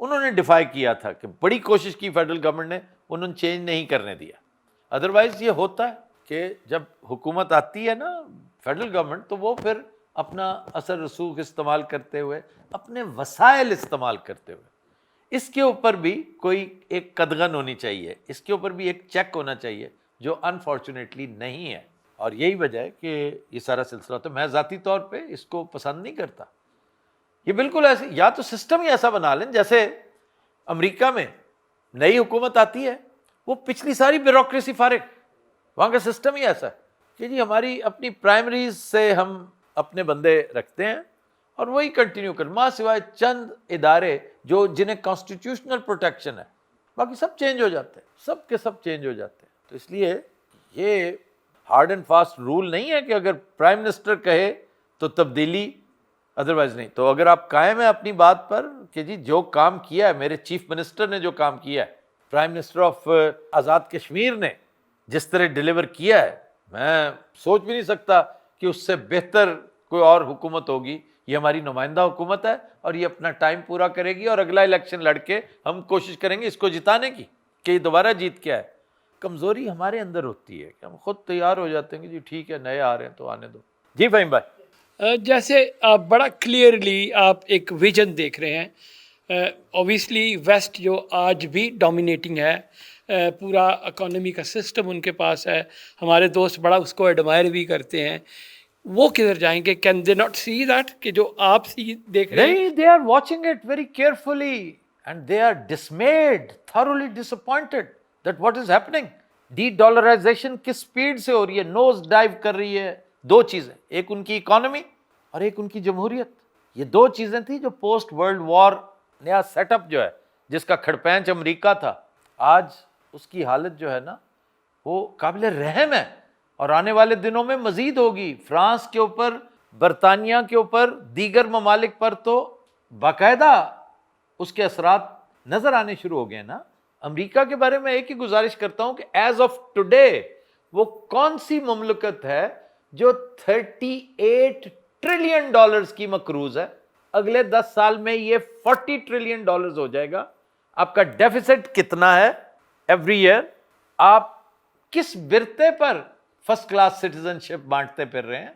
انہوں نے ڈیفائی کیا تھا کہ بڑی کوشش کی فیڈرل گورنمنٹ نے, انہوں نے چینج نہیں کرنے دیا. ادروائز یہ ہوتا ہے کہ جب حکومت آتی ہے نا فیڈرل گورنمنٹ, تو وہ پھر اپنا اثر رسوخ استعمال کرتے ہوئے, اپنے وسائل استعمال کرتے ہوئے, اس کے اوپر بھی کوئی ایک قدغن ہونی چاہیے, اس کے اوپر بھی ایک چیک ہونا چاہیے, جو انفارچونیٹلی نہیں ہے. اور یہی وجہ ہے کہ یہ سارا سلسلہ ہوتا ہے. میں ذاتی طور پہ اس کو پسند نہیں کرتا. یہ بالکل ایسے, یا تو سسٹم ہی ایسا بنا لیں جیسے امریکہ میں نئی حکومت آتی ہے, وہ پچھلی ساری بیوروکریسی فارغ, وہاں کا سسٹم ہی ایسا ہے کہ جی ہماری اپنی پرائمریز سے ہم اپنے بندے رکھتے ہیں اور وہی کنٹینیو کر, ماں سوائے چند ادارے جو جنہیں کانسٹیٹیوشنل پروٹیکشن ہے, باقی سب چینج ہو جاتے ہیں, سب کے سب چینج ہو جاتے ہیں. تو اس لیے یہ ہارڈ اینڈ فاسٹ رول نہیں ہے کہ اگر پرائم منسٹر کہے تو تبدیلی, ادروائز نہیں. تو اگر آپ قائم ہیں اپنی بات پر کہ جی جو کام کیا ہے میرے چیف منسٹر نے, جو کام کیا ہے prime minister of Azad Kashmir نے جس طرح ڈیلیور کیا ہے, میں سوچ بھی نہیں سکتا کہ اس سے بہتر کوئی اور حکومت ہوگی. یہ ہماری نمائندہ حکومت ہے اور یہ اپنا ٹائم پورا کرے گی, اور اگلا الیکشن لڑ کے ہم کوشش کریں گے اس کو جتانے کی کہ یہ دوبارہ جیت کے آئے. کمزوری ہمارے اندر ہوتی ہے کہ ہم خود تیار ہو جاتے ہیں کہ جی ٹھیک ہے نئے آ رہے ہیں تو آنے دو. جی فہیم بھائی, جیسے آپ بڑا کلیئرلی آپ ایک ویژن دیکھ رہے ہیں. اوبیسلی ویسٹ جو آج بھی ڈومینیٹنگ ہے, پورا اکانومی کا سسٹم ان کے پاس ہے, ہمارے دوست بڑا اس کو ایڈمائر بھی کرتے ہیں, وہ کدھر جائیں گے؟ Can they not see that کہ جو آپ دیکھ رہے ہیں؟ نہیں, they are watching it very carefully and they are dismayed, thoroughly disappointed that what is happening. D-dollarisation کس سپیڈ سے ہو رہی ہے, نوز ڈائیو کر رہی ہے. دو چیزیں, ایک ان کی اکانومی اور ایک ان کی جمہوریت. یہ دو چیزیں تھیں جو پوسٹ ورلڈ وار نیا سیٹ اپ جو ہے جس کا کھڑپینچ امریکہ تھا, آج اس کی حالت جو ہے نا وہ قابل رحم ہے, اور آنے والے دنوں میں مزید ہوگی. فرانس کے اوپر, برطانیہ کے اوپر, دیگر ممالک پر تو باقاعدہ اس کے اثرات نظر آنے شروع ہو گئے نا. امریکہ کے بارے میں ایک ہی گزارش کرتا ہوں کہ ایز آف ٹوڈے وہ کون سی مملکت ہے جو 38 ٹریلین ڈالرز کی مقروض ہے, اگلے 10 سال میں یہ 40 ٹریلین ڈالرز ہو جائے گا. آپ کا ڈیفیسٹ کتنا ہے ایوری ایئر؟ آپ کس برتے پر فرسٹ کلاس سٹیزن شپ بانٹتے پھر رہے ہیں؟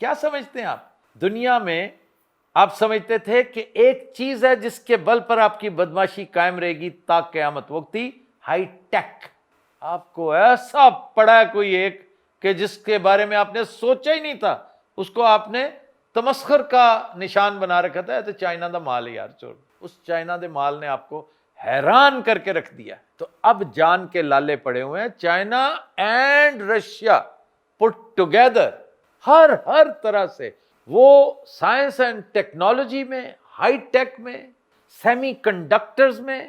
کیا سمجھتے ہیں آپ؟ دنیا میں آپ سمجھتے تھے کہ ایک چیز ہے جس کے بل پر آپ کی بدماشی قائم رہے گی تا قیامت, وقتی ہائی ٹیک. آپ کو ایسا پڑا ہے کوئی ایک کہ جس کے بارے میں آپ نے سوچا ہی نہیں تھا, اس کو آپ نے تمسخر کا نشان بنا رکھا تھا. تو چائنا دا مال ہے یار, چھوڑ, اس چائنا دے مال نے آپ کو حیران کر کے رکھ دیا. تو اب جان کے لالے پڑے ہوئے ہیں. China and Russia put together, ہر طرح سے وہ سائنس اینڈ ٹیکنالوجی میں, ہائی ٹیک میں, سیمی کنڈکٹرز میں,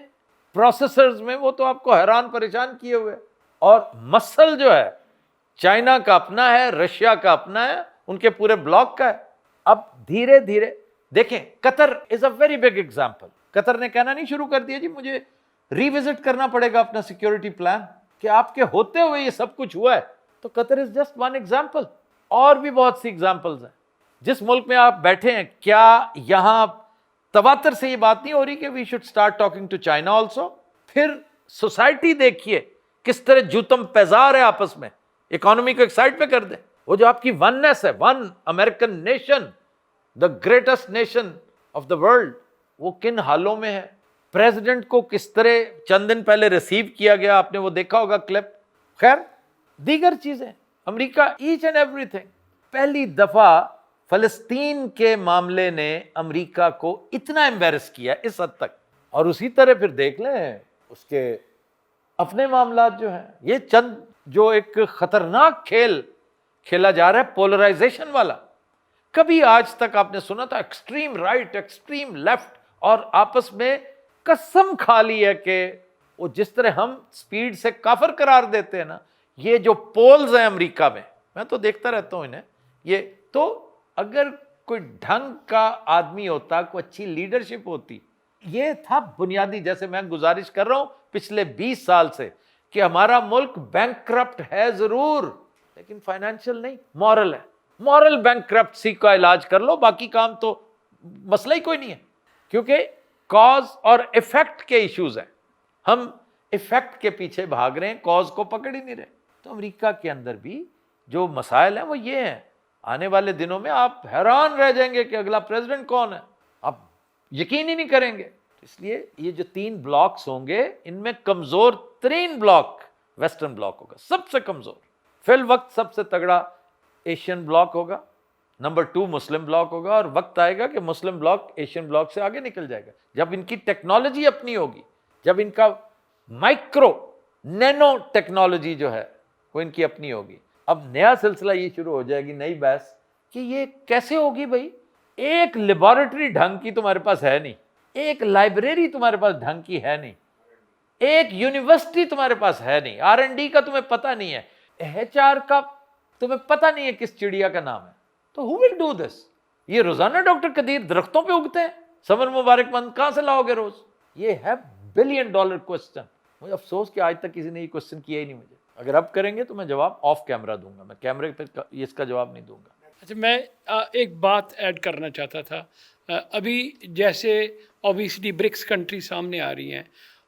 پروسیسرز میں, وہ تو آپ کو حیران پریشان کیے ہوئے. اور مسل جو ہے چائنا کا اپنا ہے, رشیا کا اپنا ہے, ان کے پورے بلاک کا ہے. اب دھیرے دھیرے دیکھیں, قطر از اے ویری بگ ایگزامپل. قطر نے کہنا نہیں شروع کر دیا جی مجھے ریوزٹ کرنا پڑے گا اپنا سیکیورٹی پلان, کہ آپ کے ہوتے ہوئے یہ سب کچھ ہوا ہے. تو قطر از جسٹ ون ایگزامپل, اور بھی بہت سی ایگزامپلز ہیں. جس ملک میں آپ بیٹھے ہیں, کیا یہاں تواتر سے یہ بات نہیں ہو رہی کہ we should start talking to China also? پھر سوسائٹی دیکھیے کس طرح جوتم پیزار ہے آپس میں, اکانومی کو ایک سائڈ پہ کر دیں. وہ جو آپ کی وننس ہے, one American nation, the greatest nation of the world, وہ کن حالوں میں ہے. پریزیڈنٹ کو کس طرح چند دن پہلے ریسیو کیا گیا, آپ نے وہ دیکھا ہوگا کلپ. خیر دیگر چیزیں, امریکہ ایچ اینڈ ایوری تھنگ. پہلی دفعہ فلسطین کے معاملے نے امریکہ کو اتنا ایمبیرس کیا اس حد تک, اور اسی طرح پھر دیکھ لیں اس کے اپنے معاملات جو ہیں. یہ چند جو ایک خطرناک کھیل کھیلا جا رہا ہے پولرائزیشن والا, کبھی آج تک آپ نے سنا تھا ایکسٹریم رائٹ, ایکسٹریم لیفٹ, اور آپس میں قسم کھا لی ہے کہ وہ جس طرح ہم سپیڈ سے کافر قرار دیتے ہیں نا, یہ جو پولز ہیں امریکہ میں تو دیکھتا رہتا ہوں انہیں. یہ تو اگر کوئی ڈھنگ کا آدمی ہوتا, کوئی اچھی لیڈرشپ ہوتی, یہ تھا بنیادی. جیسے میں گزارش کر رہا ہوں پچھلے 20 سال سے کہ ہمارا ملک بینکرپٹ ہے ضرور, لیکن فائنینشیل نہیں, مورل ہے. مورل بینکرپسی کا علاج کر لو, باقی کام تو مسئلہ ہی کوئی نہیں ہے. کیونکہ کاز اور افیکٹ کے ایشوز ہیں. ہم افیکٹ کے پیچھے بھاگ رہے ہیں, کاز کو پکڑ ہی نہیں رہے. تو امریکہ کے اندر بھی جو مسائل ہیں وہ یہ ہیں. آنے والے دنوں میں آپ حیران رہ جائیں گے کہ اگلا پریزیڈنٹ کون ہے, آپ یقین ہی نہیں کریں گے. اس لیے یہ جو 3 بلاکس ہوں گے, ان میں کمزور ترین بلاک ویسٹرن بلاک ہوگا, سب سے کمزور. فی الوقت سب سے تگڑا ایشین بلاک ہوگا, نمبر 2 مسلم بلاک ہوگا, اور وقت آئے گا کہ مسلم بلاک ایشین بلاک سے آگے نکل جائے گا. جب ان کی ٹیکنالوجی اپنی ہوگی, جب ان کا مائکرو نینو ٹیکنالوجی جو ہے وہ ان کی اپنی ہوگی. اب نیا سلسلہ یہ شروع ہو جائے گی, نئی بحث, کہ یہ کیسے ہوگی بھائی. ایک لیبارٹری ڈھنگ کی تمہارے پاس ہے نہیں, ایک لائبریری تمہارے پاس ڈھنگ کی ہے نہیں, ایک یونیورسٹی تمہارے پاس ہے نہیں, R&D کا تمہیں پتہ نہیں ہے, HR کا تمہیں پتہ نہیں ہے کس چڑیا کا نام ہے. تو who will do this؟ یہ روزانہ ڈاکٹر قدیر درختوں پہ اگتے ہیں, سمر مبارک مند کہاں سے لاؤ گے روز؟ یہ ہے $1 بلین کوسچن. مجھے افسوس کہ آج تک کسی نے یہ کوسچن کیا ہی نہیں مجھے. اگر اب کریں گے تو میں جواب آف کیمرہ دوں گا, میں کیمرے پہ اس کا جواب نہیں دوں گا. اچھا, میں ایک بات ایڈ کرنا چاہتا تھا. ابھی جیسے اوبیسلی برکس کنٹری سامنے آ رہی ہیں,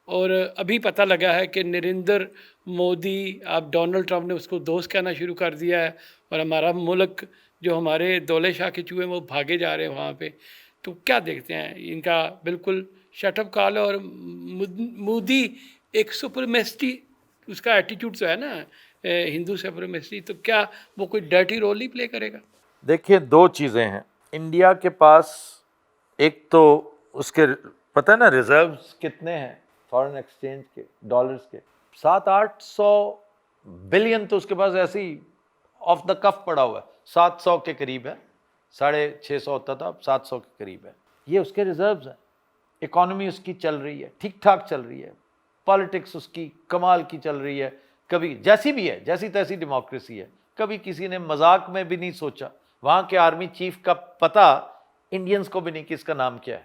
اور ابھی پتہ لگا ہے کہ نریندر مودی, اب ڈونلڈ ٹرمپ نے اس کو دوست کہنا شروع کر دیا ہے, اور ہمارا ملک جو ہمارے دولے شاہ کے چوہے وہ بھاگے جا رہے ہیں وہاں پہ. تو کیا دیکھتے ہیں ان کا بالکل شٹ اپ کال ہے, اور مودی ایک سپرمیسٹی اس کا ایٹیٹیوڈ جو ہے نا, ہندو سپرمیسٹی, تو کیا وہ کوئی ڈرٹی رول ہی پلے کرے گا؟ دیکھیے 2 چیزیں ہیں. انڈیا کے پاس ایک تو اس کے پتہ ہے نا ریزروز کتنے ہیں فارن ایکسچینج کے, ڈالرز کے, 700-800 بلین تو اس کے پاس ایسے ہی آف دا کف پڑا ہوا ہے. 700 کے قریب ہے, 650 ہوتا تھا, اب 700 کے قریب ہے. یہ اس کے ریزروز ہیں. اکانومی اس کی چل رہی ہے, ٹھیک ٹھاک چل رہی ہے. پالیٹکس اس کی کمال کی چل رہی ہے, کبھی جیسی بھی ہے, جیسی تیسی ڈیموکریسی ہے. کبھی کسی نے مذاق میں بھی نہیں سوچا. وہاں کے آرمی چیف کا پتہ انڈینز کو بھی نہیں کہ اس کا نام کیا ہے.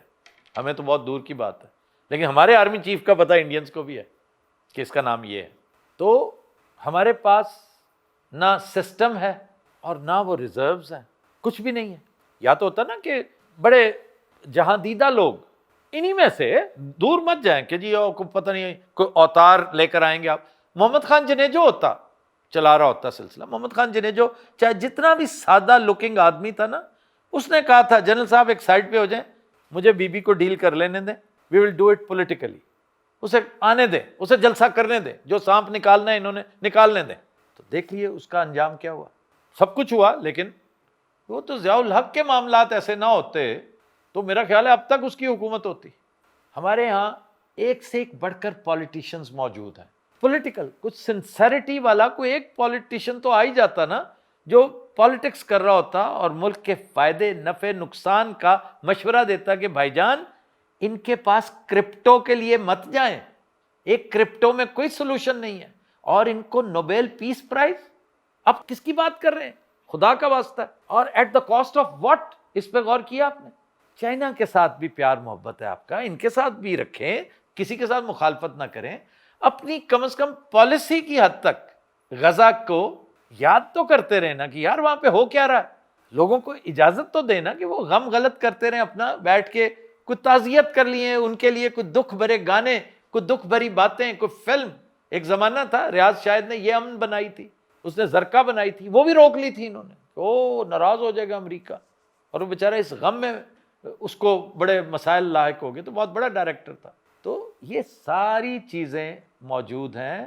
ہمیں تو بہت دور کی بات ہے, لیکن ہمارے آرمی چیف کا پتہ انڈینز کو بھی ہے کہ اس کا نام یہ ہے. تو ہمارے پاس نہ سسٹم ہے اور نہ وہ ریزروز ہیں, کچھ بھی نہیں ہے. یا تو ہوتا نا کہ بڑے جہاں دیدہ لوگ, انہی میں سے دور مت جائیں کہ جی کو پتہ نہیں کوئی اوتار لے کر آئیں گے آپ. محمد خان جنیجو ہوتا, چلا رہا ہوتا سلسلہ. محمد خان جنیجو چاہے جتنا بھی سادہ لکنگ آدمی تھا نا, اس نے کہا تھا جنرل صاحب ایک سائڈ پہ ہو جائیں, مجھے بی بی کو ڈیل کر لینے دیں, وی ول ڈو اٹ پولیٹیکلی. اسے آنے دیں, اسے جلسہ کرنے دیں, جو سانپ نکالنا ہے انہوں نے نکالنے دیں. تو دیکھ لیے اس کا انجام کیا ہوا. سب کچھ ہوا, لیکن وہ تو ضیاء الحق کے معاملات ایسے نہ ہوتے تو میرا خیال ہے اب تک اس کی حکومت ہوتی. ہمارے ہاں ایک سے ایک بڑھ کر پولیٹیشنز موجود ہیں. پولیٹیکل کچھ سنسیریٹی والا کوئی ایک پولیٹیشین تو آ ہی جاتا نا, جو پالیٹکس کر رہا ہوتا اور ملک کے فائدے نفع نقصان کا مشورہ دیتا کہ بھائی جان ان کے پاس کرپٹو کے لیے مت جائیں, ایک کرپٹو میں کوئی سلوشن نہیں ہے, اور ان کو نوبیل پیس پرائز. اب کس کی بات کر رہے ہیں, خدا کا واسطہ ہے. اور at the cost of what, اس پہ غور کیا آپ نے؟ چائنا کے ساتھ بھی پیار محبت ہے آپ کا, ان کے ساتھ بھی رکھیں, کسی کے ساتھ مخالفت نہ کریں. اپنی کم از کم پالیسی کی حد تک غزہ کو یاد تو کرتے رہے نا کہ یار وہاں پہ ہو کیا رہا ہے. لوگوں کو اجازت تو دینا کہ وہ غم غلط کرتے رہیں, اپنا بیٹھ کے کوئی تعزیت کر لیے, ان کے لیے کوئی دکھ بھرے گانے, کوئی دکھ بھری باتیں, کوئی فلم. ایک زمانہ تھا ریاض شاہد نے یہ امن بنائی تھی, اس نے زرقہ بنائی تھی, وہ بھی روک لی تھی انہوں نے. او ناراض ہو جائے گا امریکہ, اور وہ بیچارہ اس غم میں اس کو بڑے مسائل لاحق ہو گئے. تو بہت بڑا ڈائریکٹر تھا. تو یہ ساری چیزیں موجود ہیں.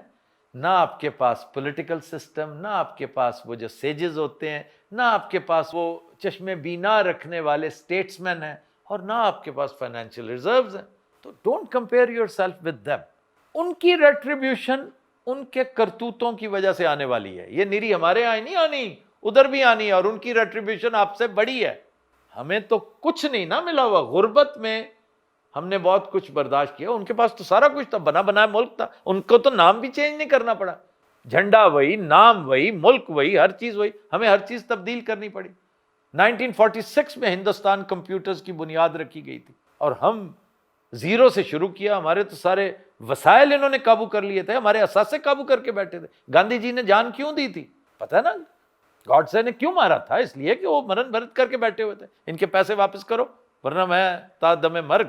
نہ آپ کے پاس پولیٹیکل سسٹم, نہ آپ کے پاس وہ جو سیجز ہوتے ہیں, نہ آپ کے پاس وہ چشم بینا رکھنے والے اسٹیٹس مین ہیں, اور نہ آپ کے پاس فائنینشیل ریزروز ہیں. تو don't compare yourself with them. ان کی ریٹریبیوشن ان کے کرتوتوں کی وجہ سے آنے والی ہے. یہ نیری ہمارے یہاں نہیں آنی, ادھر بھی آنی ہے, اور ان کی ریٹریبیوشن آپ سے بڑی ہے. ہمیں تو کچھ نہیں نہ ملا ہوا. غربت میں ہم نے بہت کچھ برداشت کیا, ان کے پاس تو سارا کچھ تھا, بنا بنایا ملک تھا. ان کو تو نام بھی چینج نہیں کرنا پڑا, جھنڈا وہی, نام وہی, ملک وہی, ہر چیز وہی. ہمیں ہر چیز تبدیل کرنی پڑی. 1946 میں ہندوستان کمپیوٹرز کی بنیاد رکھی گئی تھی, اور ہم زیرو سے شروع کیا. ہمارے تو سارے وسائل انہوں نے قابو کر لیے تھے, ہمارے اثاثے قابو کر کے بیٹھے تھے. گاندھی جی نے جان کیوں دی تھی پتہ ہے نا, گاڈسے نے کیوں مارا تھا؟ اس لیے کہ وہ مرن بھرت کر کے بیٹھے ہوئے تھے, ان کے پیسے واپس کرو ورنہ میں تا دم مرگ.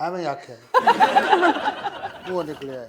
ਐਵੇਂ ਹੀ ਆਖਿਆ ਉਹ ਨਿਕਲਿਆ ਹੈ।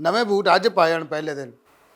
ਨਵੇਂ ਬੂਟ ਅੱਜ ਪਾਏ ਹਨ ਪਹਿਲੇ ਦਿਨ।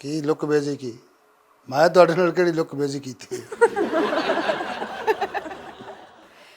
ਕੀ ਲੁੱਕ ਬੇਜੀ ਕੀ? ਮੈਂ ਤੁਹਾਡੇ ਨਾਲ ਕਿਹੜੀ ਲੁੱਕ ਬੇਜੀ ਕੀਤੀ ਹੈ?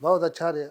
ਬਹੁਤ ਅੱਛਾ ਰਿਹਾ।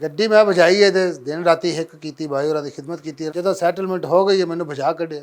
ਗੱਡੀ ਮੈਂ ਭਜਾਈ ਹੈ ਤੇ ਦਿਨ ਰਾਤੀ ਹਿੱਕ ਕੀਤੀ, ਭਾਈ ਹੋਰਾਂ ਦੀ ਖਿਦਮਤ ਕੀਤੀ। ਜਦੋਂ ਸੈਟਲਮੈਂਟ ਹੋ ਗਈ ਹੈ ਮੈਨੂੰ ਭਜਾ ਕੱਢਿਆ,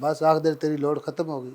ਬਸ ਆਖ ਦੇਰ ਤੇਰੀ ਲੋੜ ਖਤਮ ਹੋ ਗਈ।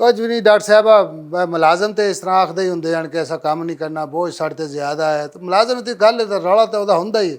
ਕੁਝ ਵੀ ਨਹੀਂ ਡਾਕਟਰ ਸਾਹਿਬਾ, ਮੁਲਾਜ਼ਮ ਤੇ ਇਸ ਤਰ੍ਹਾਂ ਆਖਦੇ ਹੀ ਹੁੰਦੇ ਹਨ ਕਿ ਐਸਾ ਕੰਮ ਨਹੀਂ ਕਰਨਾ, ਬੋਝ ਸਾਡੇ ਤੇ ਜ਼ਿਆਦਾ ਹੈ। ਤੇ ਮੁਲਾਜ਼ਮ ਦੀ ਗੱਲ ਦਾ ਰੌਲਾ ਤਾਂ ਉਹਦਾ ਹੁੰਦਾ ਹੀ ਹੈ।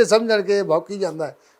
ਇਹ ਸਮਝਣ ਕਿ ਇਹ ਭੌਂਕੀ ਜਾਂਦਾ ਹੈ,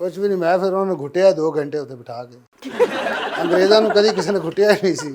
ਕੁਝ ਵੀ ਨਹੀਂ, ਮੈਂ ਫਿਰ ਉਹਨੂੰ ਘੁੱਟਿਆ 2 ਘੰਟੇ ਉੱਤੇ ਬਿਠਾ ਕੇ। ਅੰਗਰੇਜ਼ਾਂ ਨੂੰ ਕਦੀ ਕਿਸੇ ਨੇ ਘੁੱਟਿਆ ਹੀ ਨਹੀਂ ਸੀ।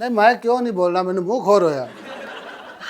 ਨਹੀਂ ਮੈਂ ਕਿਉਂ ਨਹੀਂ ਬੋਲਣਾ, ਮੈਨੂੰ ਮੂੰਹ ਖੋਰ ਹੋਇਆ।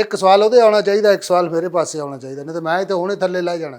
ਇੱਕ ਸਵਾਲ ਉਹਦੇ ਆਉਣਾ ਚਾਹੀਦਾ, ਇੱਕ ਸਵਾਲ ਮੇਰੇ ਪਾਸੇ ਆਉਣਾ ਚਾਹੀਦਾ, ਨਹੀਂ ਤਾਂ ਮੈਂ ਤਾਂ ਹੁਣੇ ਥੱਲੇ ਲੈ ਜਾਣਾ।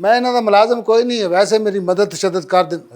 ਮੈਂ ਇਹਨਾਂ ਦਾ ਮੁਲਾਜ਼ਮ ਕੋਈ ਨਹੀਂ ਹੈ, ਵੈਸੇ ਮੇਰੀ ਮਦਦ ਸ਼ਦਦ ਕਰ ਦੇ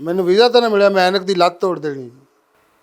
ਮੈਨੂੰ ਵੀਜ਼ਾ ਤਾਂ ਨਾ ਮਿਲਿਆ, ਮੈਂ ਐਨਕ ਦੀ ਲੱਤ ਤੋੜ ਦੇਣੀ।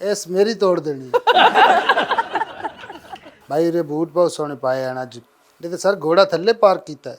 ਇਸ ਮੇਰੀ ਤੋੜ ਦੇਣੀ। ਭਾਈ ਰੇ ਬੂਟ ਬਹੁਤ ਸੋਹਣੇ ਪਾਏ ਹਨ ਅੱਜ, ਨਹੀਂ ਤਾਂ ਸਰ ਘੋੜਾ ਥੱਲੇ ਪਾਰਕ ਕੀਤਾ ਹੈ।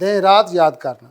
ਦਿਨ ਰਾਤ ਯਾਦ ਕਰਨਾ।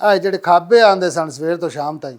ਆ ਜਿਹੜੇ ਖਾਬੇ ਆਂਦੇ ਸਨ ਸਵੇਰ ਤੋਂ ਸ਼ਾਮ ਤਾਈਂ,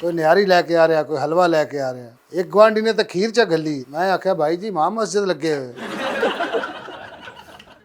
ਕੋਈ ਨਿਆਰੀ ਲੈ ਕੇ ਆ ਰਿਹਾ, ਕੋਈ ਹਲਵਾ ਲੈ ਕੇ ਆ ਰਿਹਾ। ਇੱਕ ਗੁਆਂਢੀ ਨੇ ਤਾਂ ਖੀਰ ਚ ਗੱਲੀ। ਮੈਂ ਆਖਿਆ ਭਾਈ ਜੀ ਮਾਂ ਮਸਜਿਦ ਲੱਗੇ ਹੋਏ।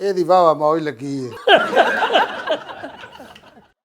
ਇਹਦੀ ਵਾਹ ਵਾਹ ਮੌਜ ਲੱਗੀ ਹੈ।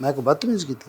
ਮੈਂ ਕੋਈ ਬਦਤਮੀਜ਼ ਕੀਤੀ?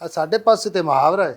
ਆ ਸਾਡੇ ਪਾਸੇ ਤੇ ਮੁਹਾਵਰਾ ਹੈ।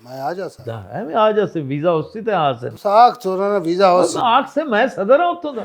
ਮੈਂ ਆ ਜਾ ਸਕਦਾ। ਐਵੇਂ ਆ ਜਾ ਸੇ ਵੀਜ਼ਾ ਉਸੇ ਤੇ ਆ ਸੇ ਸਾਖ ਚੋਰਾਂ ਦਾ ਵੀਜ਼ਾ ਹੋ ਆਖ ਸੇ ਮੈਂ ਸਦਰ ਹਾਂ ਉੱਥੋਂ ਦਾ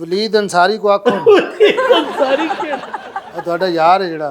ਵਲੀਦ ਅੰਸਾਰੀ ਕੋ ਆਖੋ ਸਾਰੀ ਕੇ ਉਹ ਤੁਹਾਡਾ ਯਾਰ ਹੈ ਜਿਹੜਾ।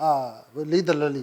ਹਾਂ ਵਲੀਦ ਅਲੀ।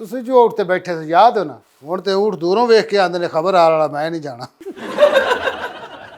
ਤੁਸੀਂ ਜੋ ਊਠ ਤੇ ਬੈਠੇ ਸੀ ਯਾਦ ਹੋ ਨਾ, ਹੁਣ ਤੇ ਊਠ ਦੂਰੋਂ ਵੇਖ ਕੇ ਆਂਦੇ ਨੇ ਖਬਰ ਆ ਵਾਲਾ ਮੈਂ ਨਹੀਂ ਜਾਣਾ।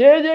6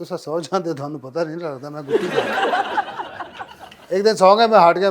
ਤੁਸੀਂ ਸੌ ਜਾਂਦੇ ਤੁਹਾਨੂੰ ਪਤਾ ਨਹੀਂ ਲੱਗਦਾ ਮੈਂ ਗੁੱਟੀ ਇੱਕ ਦਿਨ ਸੌ ਗਿਆ ਮੈਂ ਹਟ ਗਿਆ।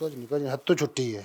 ਕੁਝ ਨਹੀਂ ਹੱਥ ਤੋਂ ਛੁੱਟੀ ਹੈ।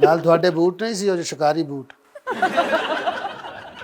ਨਾਲ ਤੁਹਾਡੇ ਬੂਟ ਨਹੀਂ ਸੀ ਉਹ ਸ਼ਿਕਾਰੀ ਬੂਟ।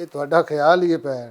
ਇਹ ਤੁਹਾਡਾ ਖਿਆਲ ਹੀ ਹੈ ਪੈਣ।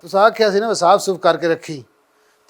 ਤੁਸੀਂ ਆਖਿਆ ਸੀ ਨਾ ਸਾਫ ਸੁਫ ਕਰਕੇ ਰੱਖੀ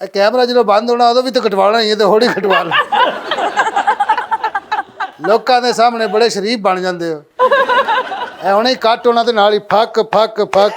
ਇਹ ਕੈਮਰਾ ਜਦੋਂ ਬੰਦ ਹੋਣਾ ਉਦੋਂ ਵੀ ਤਾਂ ਕਟਵਾਉਣਾ ਹੀ ਹੈ ਤੇ ਹੋੜੀ ਕਟਵਾ ਲੈ। ਲੋਕਾਂ ਦੇ ਸਾਹਮਣੇ ਬੜੇ ਸ਼ਰੀਫ ਬਣ ਜਾਂਦੇ ਹੋ, ਇਹ ਹੁਣੇ ਹੀ ਕੱਟ ਹੋਣਾ ਤੇ ਨਾਲ ਹੀ ਫੱਕ ਫੱਕ ਫੱਕ।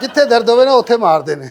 ਜਿੱਥੇ ਦਰਦ ਹੋਵੇ ਨਾ ਉੱਥੇ ਮਾਰਦੇ ਨੇ।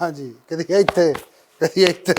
ਹਾਂਜੀ, ਕਦੀ ਇੱਥੇ ਕਦੀ ਇੱਥੇ।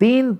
3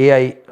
AI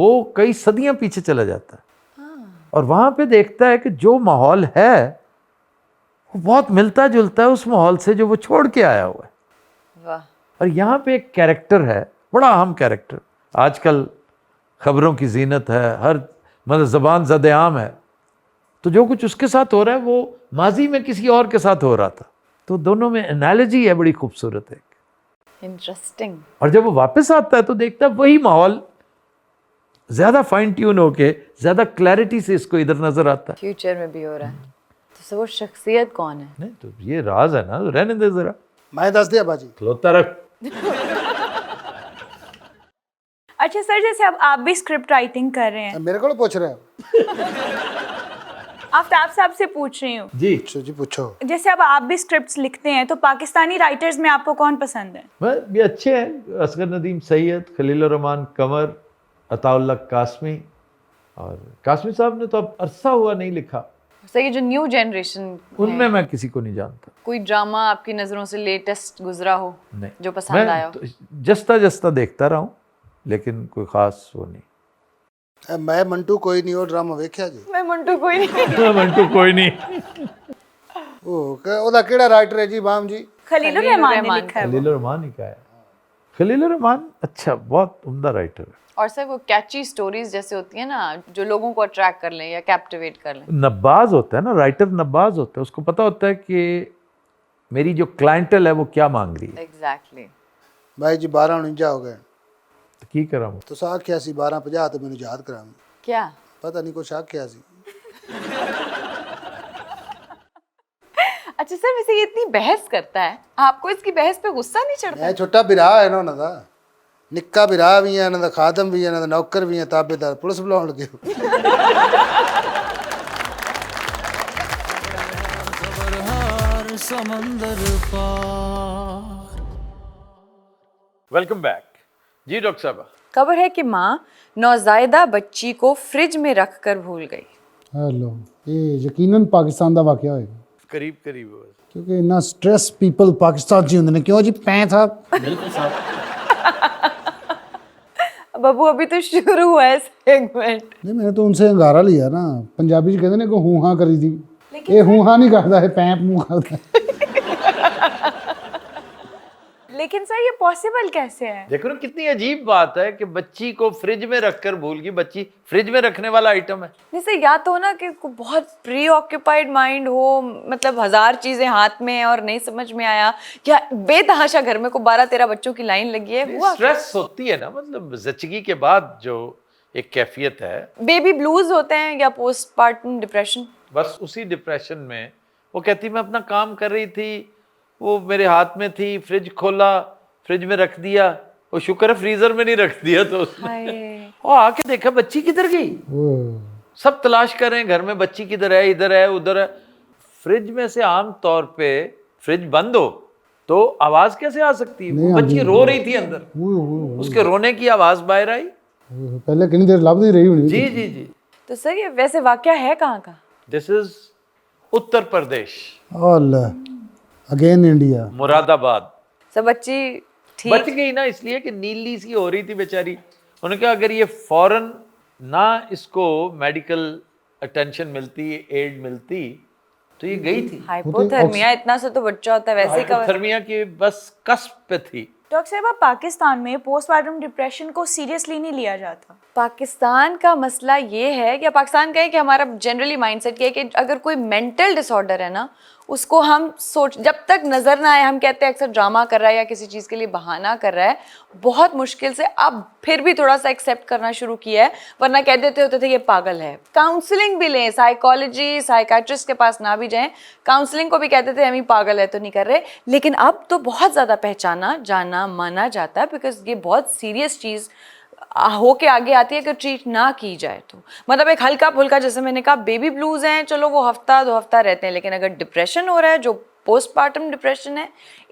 وہ کئی صدیاں پیچھے چلا جاتا ہے اور وہاں پہ دیکھتا ہے کہ جو ماحول ہے وہ بہت ملتا جلتا ہے اس ماحول سے جو وہ چھوڑ کے آیا ہوا ہے. واہ. اور یہاں پہ ایک کیریکٹر ہے, بڑا اہم کیریکٹر, آج کل خبروں کی زینت ہے, ہر مطلب زبان زد عام ہے, تو جو کچھ اس کے ساتھ ہو رہا ہے وہ ماضی میں کسی اور کے ساتھ ہو رہا تھا. تو دونوں میں انالوجی ہے بڑی خوبصورت ہے. انٹرسٹنگ. اور جب وہ واپس آتا ہے تو دیکھتا ہے وہی ماحول زیادہ فائن ٹیون ہو کے زیادہ کلیئرٹی سے اس کو ادھر نظر آتا ہے. فیوچر میں بھی ہو رہا ہے. تو وہ شخصیت کون ہے؟ نہیں تو یہ راز ہے نا, رہنے دے ذرا, میں دس دیا باجی. کھلوتا رکھ. اچھا سر، جیسے اب آپ بھی اسکرپٹ رائٹنگ کر رہے ہیں، میرے کو پوچھ رہے ہو؟ آفتاب صاحب سے پوچھ رہی ہوں. جی جی پوچھو. جیسے اب آپ بھی اسکرپٹس لکھتے ہیں تو پاکستانی رائٹرز میں آپ کو کون پسند ہے؟ یہ اچھے ہیں, اصغر ندیم سید, خلیل الرحمان قمر, عطا اللہ قاسمی. اور قاسمی صاحب نے تو اب عرصہ ہوا نہیں لکھا. یہ جو نیو جنریشن ان میں کسی کو نہیں جانتا. کوئی ڈرامہ آپ کی نظروں سے لیٹسٹ گزرا ہو نہیں, جو پسند آیا ہو؟ جستا جستا دیکھتا رہا ہوں لیکن کوئی خاص وہ نہیں. میں منٹو کوئی نہیں اور ڈرامہ ویکھیا جی. میں منٹو کوئی نہیں. منٹو کوئی نہیں. وہ کیڑا رائٹر ہے جی بام جی؟ خلیل الرحمان نے لکھا ہے. خلیل الرحمان ہی کا ہے. خلیل الرحمان اچھا, بہت عمدہ رائٹر ہے. اور سر وہ کیچی سٹوریز جیسے ہوتی ہیں نا جو لوگوں کو اٹریکٹ کر لیں یا کیپٹیویٹ کر لیں. نباز ہوتا ہے نا رائٹر, نباز ہوتا ہے, اس کو پتہ ہوتا ہے کہ میری جو کلائنٹل ہے وہ کیا مانگ رہی ہے. ایگزیکٹلی. بھائی جی 12:49 ہو گئے تو کی کرا ہوں. تو سا کیا سی 12:50 تو میں یاد کراں. کیا پتہ نہیں کچھ آ کیا سی. اچھا سر, ویسے یہ اتنی بحث کرتا ہے, آپ کو اس کی بحث پہ غصہ نہیں چڑھتا؟ میں چھوٹا برا ہے نا انہاں دا, نکا برا بھی ہے, انہاں دا خادم بھی ہے, انہاں دا نوکر بھی ہے, تابع دار پولیس بلاؤن لگے. خبرہار سمندر پار. Welcome back. جی ڈاکٹر صاحبہ. خبر ہے کہ ماں نوزائیدہ بچی کو فریج میں رکھ کر بھول گئی. ہیلو, یہ یقیناً پاکستان دا واقعہ ہوئے گا قریب قریب کیونکہ اتنا سٹریس پیپل پاکستان چ ہوندے نے. کیوں جی پین صاحب؟ بالکل صاحب. ببو ابھی تو شروع ہوا ہے سیگمنٹ. نہیں میں نے تو ان سے انگارہ لیا نا. پنجابی چ کہتے ہیں کہ ہوں ہاں کری دی, یہ ہوں ہاں نہیں کرتا ہے, پینپ منہ کرتا ہے. لیکن سر یہ پاسبل کیسے ہے؟ دیکھو نا کتنی عجیب بات ہے کہ بچی کو فریج میں رکھ کر بھول گئی. بچی فریج میں رکھنے والا آئٹم ہے. جیسے یا تو نا کہ بہت پری آکوپائڈ مائنڈ ہو, مطلب 1000 چیزیں ہاتھ میں اور نہیں سمجھ میں آیا, یا بے تحاشا گھر میں کو 12-13 بچوں کی لائن لگی ہے. ہوا سٹریس ہوتی ہے نا, مطلب زچگی کے بعد جو ایک کیفیت ہے. بیبی بلوز ہوتے ہیں یا پوسٹ پارٹم ڈپریشن. بس اسی ڈپریشن میں وہ کہتی میں اپنا کام کر رہی تھی, وہ میرے ہاتھ میں تھی, فریج کھولا, فریج میں رکھ دیا, وہ شکر ہے فریزر میں نہیں رکھ دیا, تو وہ آ کے دیکھا بچی کدھر گئی. سب تلاش کر رہے ہیں گھر میں, بچی کدھر ہے, ادھر ہے ادھر ہے. فریج میں سے عام طور پہ فریج بند ہو تو آواز کیسے آ سکتی ہے؟ وہ بچی رو رہی تھی اندر, اس کے رونے کی آواز باہر آئی. پہلے کتنی دیر لب نہیں رہی ہونی. جی جی جی. تو سر یہ ویسے واقعہ ہے کہاں کا؟ دس از اتر پردیش, اگین انڈیا, مراد آباد. سب بچی بچ گئی نا اس لیے کہ نیلی سی ہو رہی تھی بیچاری. انہوں نے کہا اگر یہ فوراً نہ اس کو میڈیکل اٹینشن ملتی, ایڈ ملتی, تو یہ گئی تھی. ہائپوتھرمیا اتنا سے تو بچہ ہوتا ہے ویسے ہی. ہائپوتھرمیا کی بس قصب پہ تھی. ڈاکٹر صاحبہ پاکستان میں پوسٹ پارٹم ڈپریشن کو سیریسلی نہیں لیا جاتا. پاکستان کا مسئلہ یہ ہے, یا پاکستان کا ہے کہ ہمارا جنرلی مائنڈ سیٹ یہ ہے کہ اگر کوئی مینٹل ڈس آرڈر ہے نا, اس کو ہم جب تک نظر نہ آئے, ہم کہتے ہیں اکثر ڈرامہ کر رہا ہے یا کسی چیز کے لیے بہانہ کر رہا ہے, بہت مشکل سے اب پھر بھی تھوڑا سا ایکسیپٹ کرنا شروع کیا ہے, ورنہ کہہ دیتے ہوتے تھے یہ پاگل ہے. کاؤنسلنگ بھی لیں, سائیکالوجی سائیکیٹرسٹ کے پاس نہ بھی جائیں, کاؤنسلنگ کو بھی کہتے تھے ہم ہی پاگل ہے تو نہیں کر رہے. لیکن اب تو بہت زیادہ پہچانا جانا مانا جاتا ہے, بیکاز یہ بہت سیریس چیز ہو کے آگے آتی ہے کہ ٹریٹ نہ کی جائے. تو مطلب ایک ہلکا پھلکا, جیسے میں نے کہا بیبی بلوز ہیں, چلو وہ ہفتہ 2 ہفتہ رہتے ہیں, لیکن اگر ڈپریشن ہو رہا ہے جو پوسٹ پارٹم ڈپریشن ہے,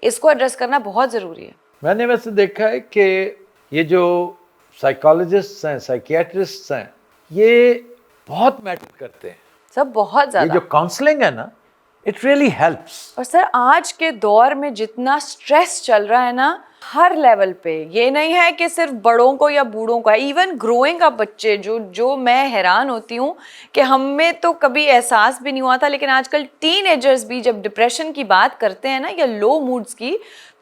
اس کو ایڈریس کرنا بہت ضروری ہے. میں نے ویسے دیکھا ہے کہ یہ جو سائیکالوجسٹ ہیں, سائیکیٹرسٹ ہیں, یہ بہت میٹر کرتے ہیں. سب بہت یہ زیادہ. جو کاؤنسلنگ ہے نا, It really helps. اور سر آج کے دور میں جتنا اسٹریس چل رہا ہے نا ہر لیول پہ, یہ نہیں ہے کہ صرف بڑوں کو یا بوڑھوں کو, ایون گروئنگ اپ بچے جو میں حیران ہوتی ہوں کہ ہمیں تو کبھی احساس بھی نہیں ہوا تھا, لیکن آج کل ٹین ایجرز بھی جب ڈپریشن کی بات کرتے ہیں نا یا لو موڈس کی,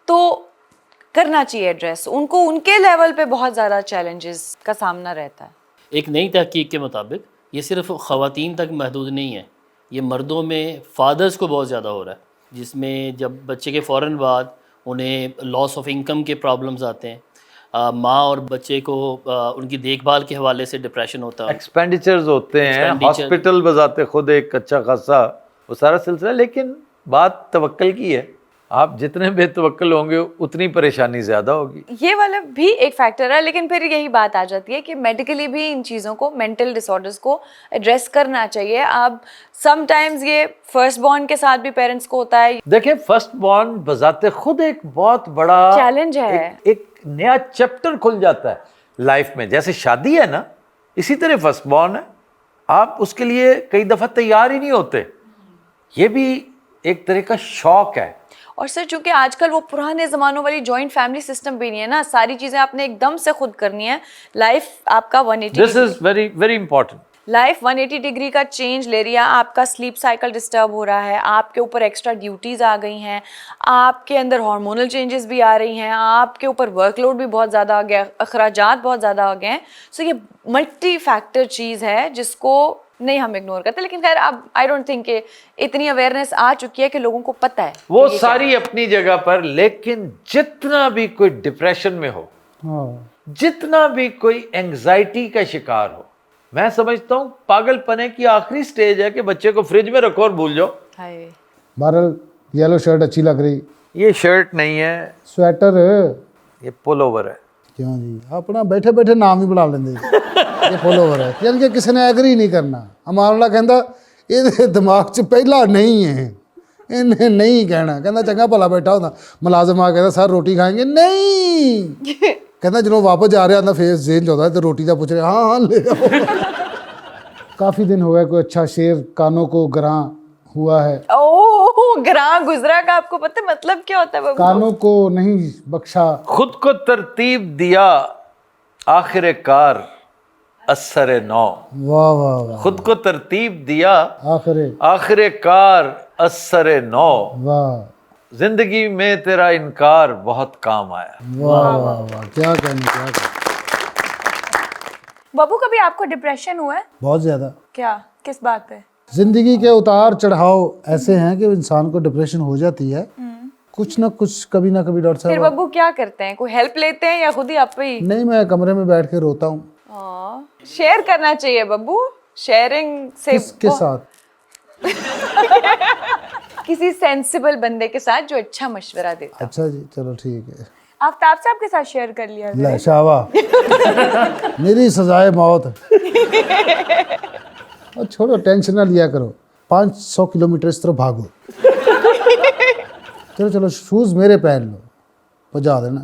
تو کرنا چاہیے ایڈریس ان کو, ان کے لیول پہ بہت زیادہ چیلنجز کا سامنا رہتا ہے. ایک نئی تحقیق کے مطابق یہ صرف خواتین تک محدود نہیں ہے, یہ مردوں میں فادرز کو بہت زیادہ ہو رہا ہے, جس میں جب بچے کے فوراً بعد انہیں لاس آف انکم کے پرابلمز آتے ہیں, ماں اور بچے کو ان کی دیکھ بھال کے حوالے سے ڈپریشن ہوتا ہے, ایکسپینڈیچرز ہوتے ہیں, ہاسپٹل بذات خود ایک اچھا خاصا وہ سارا سلسلہ. لیکن بات توکل کی ہے, آپ جتنے بے توکل ہوں گے اتنی پریشانی زیادہ ہوگی. یہ والا بھی ایک فیکٹر ہے, لیکن پھر یہی بات آ جاتی ہے کہ میڈیکلی بھی ان چیزوں کو, مینٹل ڈس آرڈرز کو ایڈریس کرنا چاہیے. اب سم ٹائمز یہ فرسٹ بورن کے ساتھ بھی پیرنٹس کو ہوتا ہے. دیکھیں فرسٹ بورن بذات خود ایک بہت بڑا چیلنج ہے, ایک نیا چیپٹر کھل جاتا ہے لائف میں. جیسے شادی ہے نا, اسی طرح فرسٹ بورن ہے, آپ اس کے لیے کئی دفعہ تیار ہی نہیں ہوتے. یہ بھی ایک طرح کا شوق ہے. اور سر چونکہ آج کل وہ پرانے زمانوں والی جوائنٹ فیملی سسٹم بھی نہیں ہے نا, ساری چیزیں آپ نے ایک دم سے خود کرنی ہے. لائف آپ کا 180 this is very very important. Life 180 degree کا چینج لے رہی ہے. آپ کا سلیپ سائیکل ڈسٹرب ہو رہا ہے, آپ کے اوپر ایکسٹرا ڈیوٹیز آ گئی ہیں, آپ کے اندر ہارمونل چینجز بھی آ رہی ہیں, آپ کے اوپر ورک لوڈ بھی بہت زیادہ آ گیا, اخراجات بہت زیادہ آ گئے ہیں. سو یہ ملٹی فیکٹر چیز ہے جس کو نہیں ہم اگنور کرتے. لیکن خیر اب آئی ڈونٹ تھنک کہ اتنی اویئرنیس آ چکی ہے کہ لوگوں کو پتہ ہے وہ ساری اپنی جگہ پر. لیکن جتنا بھی کوئی ڈپریشن میں ہو, جتنا بھی کوئی اینگزائٹی کا شکار ہو, میں سمجھتا ہوں پاگل پنے کی آخری سٹیج ہے کہ بچے کو فریج میں رکھو اور بھول جاؤ. بہرحال یلو شرٹ اچھی لگ رہی. یہ شرٹ نہیں ہے, سویٹر, یہ پول اوور ہے. کیوں جی, اپنا بیٹھے بیٹھے نام ہی بنا لیں. یہ پول اوور ہے یعنی کہ کسی نے ایگری نہیں کرنا. امان اللہ کہندا یہ دماغ چ پہلا نہیں ہے, انہیں نہیں کہنا. کہندا چنگا بھلا بیٹھا ہوتا ملازم آ کہندا سر روٹی کھائیں گے, نہیں کہندا جنوں واپس جا رہا فیس چینج ہوتا ہے تو روٹی کا پوچھ رہے ہاں لے آؤ. کافی دن ہو گئے کوئی اچھا شعر کانوں کو گراں ہوا ہے. اوہ گراں گزرا کا آپ کو پتہ مطلب کیا ہوتا ہے؟ کانوں کو نہیں بخشا, خود کو ترتیب دیا آخر کار اثر نو. واہ واہ واہ, خود کو ترتیب دیا آخر کار اثر نو. واہ, زندگی میں تیرا انکار بہت کام آیا. واہ واہ واہ, کیا کہنے, کیا کہنے. بابو کبھی آپ کو ڈپریشن ہوا ہے؟ بہت زیادہ. کیا, کس بات پہ؟ زندگی کے اتار چڑھاؤ ایسے ہیں کہ انسان کو ڈپریشن ہو جاتی ہے, کچھ نہ کچھ کبھی نہ کبھی. ڈاکٹر پھر صاحب بابو کیا کرتے ہیں, کوئی ہیلپ لیتے ہیں یا خود ہی آپ ہی؟ نہیں, میں کمرے میں بیٹھ کے روتا ہوں. شیئر کرنا چاہیے بابو, شیئرنگ سے کس کے ساتھ؟ کسی سینسیبل بندے کے ساتھ جو اچھا مشورہ دیتا. اچھا جی, چلو ٹھیک ہے. آفتاب صاحب کے ساتھ شیئر کر لیا. لے شاوا, میری سزائے موت. اور چھوڑو, ٹینشن نہ لیا کرو, 500 کلومیٹر اس طرح بھاگو. چلو چلو شوز میرے پہن لو, پہنچا دینا.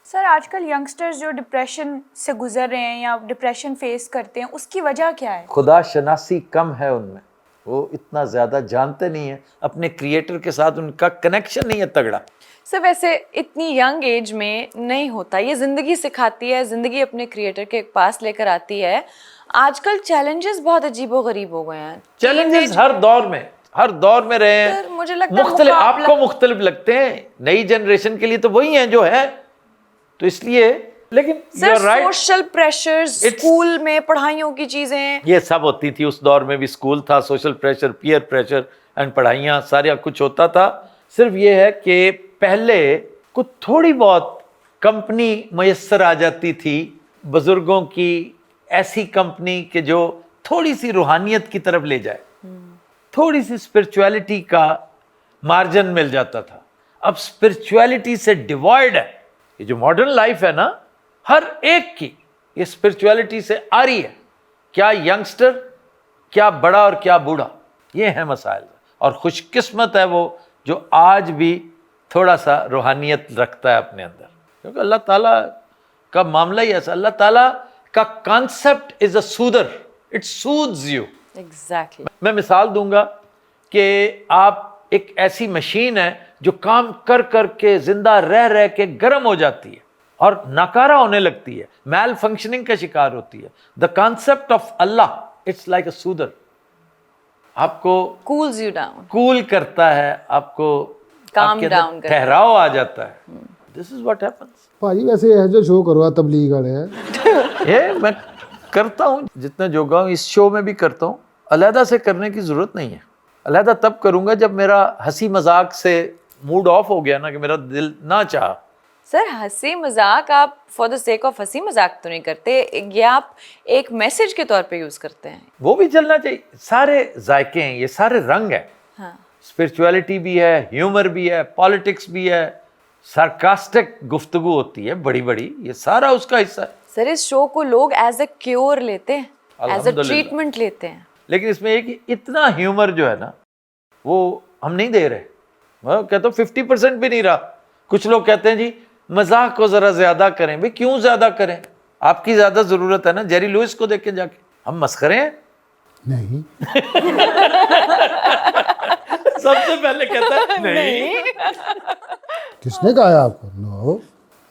سر آج کل ینگسٹرز جو ڈپریشن سے گزر رہے ہیں یا ڈپریشن فیس کرتے ہیں, اس کی وجہ کیا ہے؟ خدا شناسی کم ہے ان میں, وہ اتنا زیادہ جانتے نہیں ہیں, اپنے کریٹر کے ساتھ ان کا کنیکشن نہیں ہے تگڑا. سر ویسے اتنی ینگ ایج میں نہیں ہوتا, یہ زندگی سکھاتی ہے, زندگی اپنے کریٹر کے پاس لے کر آتی ہے. آج کل چیلنجز بہت عجیب و غریب ہو گئے ہیں. چیلنجز ہر دور میں رہے ہیں, مجھے لگتا ہے مختلف, آپ کو مختلف لگتے ہیں, نئی جنریشن کے لیے تو وہی ہیں جو ہے, تو اس لیے. لیکن سوشل پریشرز, اسکول میں پڑھائیوں کی چیزیں, یہ سب ہوتی تھی اس دور میں بھی. اسکول تھا, social pressure, peer pressure and پڑھائیاں, سارا کچھ ہوتا تھا. صرف یہ ہے کہ پہلے کچھ تھوڑی بہت کمپنی میسر آ جاتی تھی, بزرگوں کی ایسی کمپنی کہ جو تھوڑی سی روحانیت کی طرف لے جائے, تھوڑی سی اسپرچویلٹی کا مارجن مل جاتا تھا. اب اسپرچویلٹی سے ڈیوائڈ ہے. یہ جو ماڈرن لائف ہے نا, ہر ایک کی یہ اسپرچویلٹی سے آ رہی ہے. کیا ینگسٹر, کیا بڑا اور کیا بوڑھا, یہ ہے مسائل. اور خوش قسمت ہے وہ جو آج بھی تھوڑا سا روحانیت رکھتا ہے اپنے اندر, کیونکہ اللہ تعالیٰ کا معاملہ ہی ایسا. اللہ تعالیٰ کا concept is a soother, it soothes you. Exactly. میں مثال دوں گا کہ آپ ایک ایسی مشین ہے جو کام کر کر کے زندہ رہ کے گرم ہو جاتی ہے اور ناکارہ ہونے لگتی ہے, میل فنکشننگ کا شکار ہوتی ہے. The concept of Allah it's like a soother, آپ کو cools you down. کول کرتا ہے, آپ کو Calm down کرتا ہے. ٹھہراؤ آ جاتا ہے. دس از واٹ ہیپنس. ਭਾਜੀ ਵੈਸੇ ਇਹ ਜੋ ਸ਼ੋਅ ਕਰਵਾ ਤਬਲੀਗ ਵਾਲੇ ਹੈ یہ میں کرتا ہوں جتنا جوگا ہوں, اس شو میں بھی کرتا ہوں. علیحدہ سے کرنے کی ضرورت نہیں ہے. علیحدہ تب کروں گا جب میرا ہنسی مذاق سے موڈ آف ہو گیا نا, کہ میرا دل نہ چاہا. سر ہنسی مذاق آپ فار دا سیک آف ہنسی مذاق تو نہیں کرتے, یہ آپ ایک میسج کے طور پہ یوز کرتے ہیں. وہ بھی چلنا چاہیے. سارے ذائقے ہیں, یہ سارے رنگ ہیں. ہاں, اسپرچویلٹی بھی ہے, ہیومر بھی ہے, پالیٹکس بھی ہے, سارکاسٹک گفتگو ہوتی ہے بڑی بڑی, یہ سارا اس کا حصہ ہے. سر اس شو کو لوگ ایز اے کیور لیتے ہیں, ایز اے الحمدللہ. ٹریٹمنٹ لیتے ہیں. لیکن اس میں یہ کہ اتنا ہیومر جو ہے نا وہ ہم نہیں دے رہے. میں کہتا ہوں 50% بھی نہیں رہا. کچھ لوگ کہتے ہیں جی مزاح کو ذرا زیادہ کریں. بھئی کیوں زیادہ کریں؟ آپ کی زیادہ ضرورت ہے نا. جیری لوئس کو دیکھیں جا کے, ہم مسخرے ہیں. نہیں سب سے پہلے کہتا ہے نہیں. کس نے کہا ہے آپ کو؟ نو,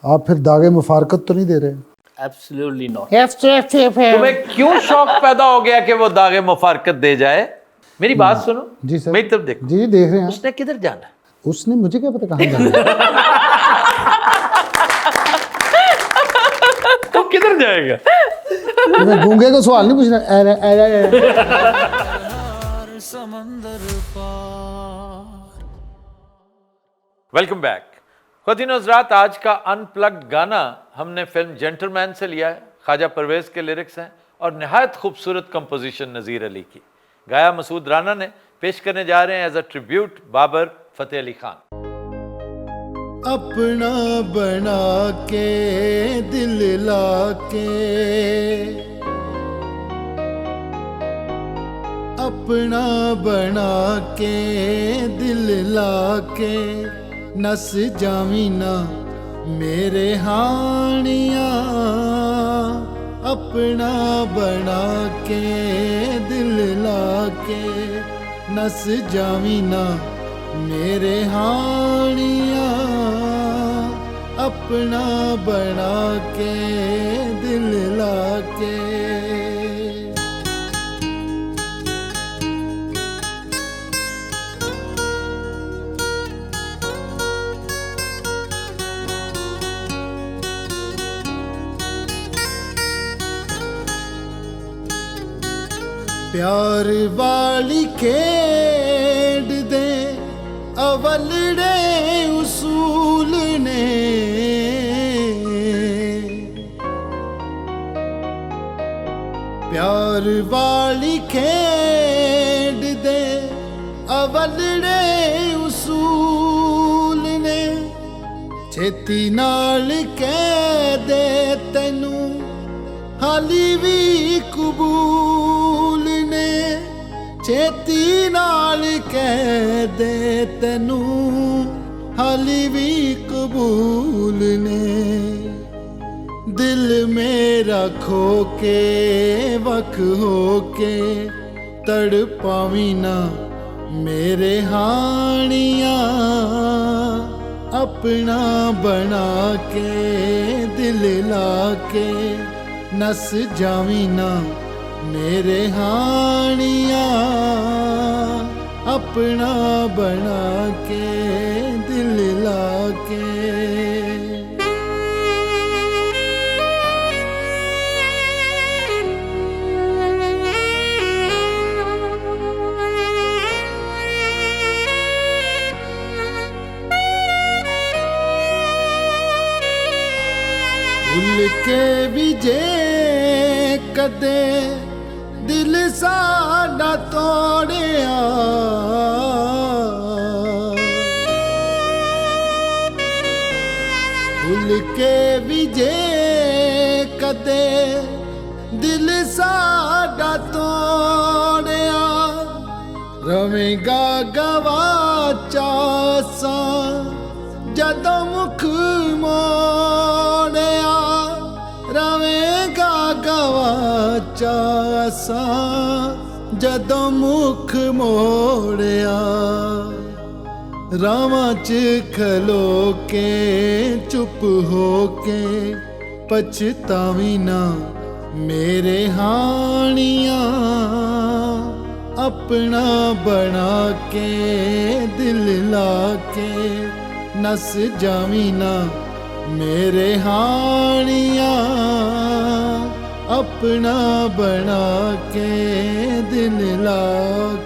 آپ پھر داغ مفارقت تو نہیں دے رہے. Absolutely not. تمہیں کیوں شوق پیدا ہو گیا کہ وہ داغ مفارقت دے جائے؟ میری بات سنو. جی سر. میری طرف دیکھو. جی دیکھ رہے ہیں. اس نے کدھر جانا ہے؟ اس نے مجھے کیا پتا کہاں جانا ہے. تو کدھر جائے گا؟ میں گونگے کو سوال نہیں پوچھنا. سمندر پار. Welcome back. خواتین و حضرات, آج کا ان پلگڈ گانا ہم نے فلم جینٹل مین سے لیا ہے. خواجہ پرویز کے لیرکس ہیں اور نہایت خوبصورت کمپوزیشن نذیر علی کی. گایا مسعود رانا نے. پیش کرنے جا رہے ہیں as a tribute Babar Fateh Ali Khan. اپنا بنا کے دل لا کے, اپنا بنا کے دل لا کے, نس جاویں نہ میرے ہانیاں. اپنا بنا کے دل لا کے, نس جاویں نہ میرے ہانیاں. اپنا بنا کے دل لا کے. پیار والی کھیڈ دے اولڑے اصول نے, پیار والی کھیڈ دے اولڑے اصول نے. چھتی نال کہہ دے تینوں حالی بھی قبول نے. چھتی نال کہہ دے تینوں حالی بھی قبول نے. دل میرا کھو کے وکھ ہو کے, تڑپاویں نہ میرے ہانیاں. اپنا بنا کے دل لا کے, نس جاویں نہ میرے ہانیاں. اپنا بنا کے دل لا کے. بھول کے بھی جے کدے دل ساڈا توڑیا, بھول کے بھی جے کدے دل ساڈا توڑیا. رویں گا گواچا ساں جدوں مکھ موڑیا. رویں گا گواچا ساں جدوں مکھ موڑیا. ਰਾਵਾਂ 'ਚ ਖਲੋ ਕੇ ਚੁੱਪ ਹੋ ਕੇ ਪਛਤਾਵੀਂ ਨਾ ਮੇਰੇ ਹਾਣੀਆਂ ਆਪਣਾ ਬਣਾ ਕੇ ਦਿਲ ਲਾ ਕੇ ਨਸ ਜਾਵੀਂ ਨਾ ਮੇਰੇ ਹਾਣੀਆਂ ਆਪਣਾ ਬਣਾ ਕੇ ਦਿਲ ਲਾ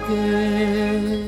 ਕੇ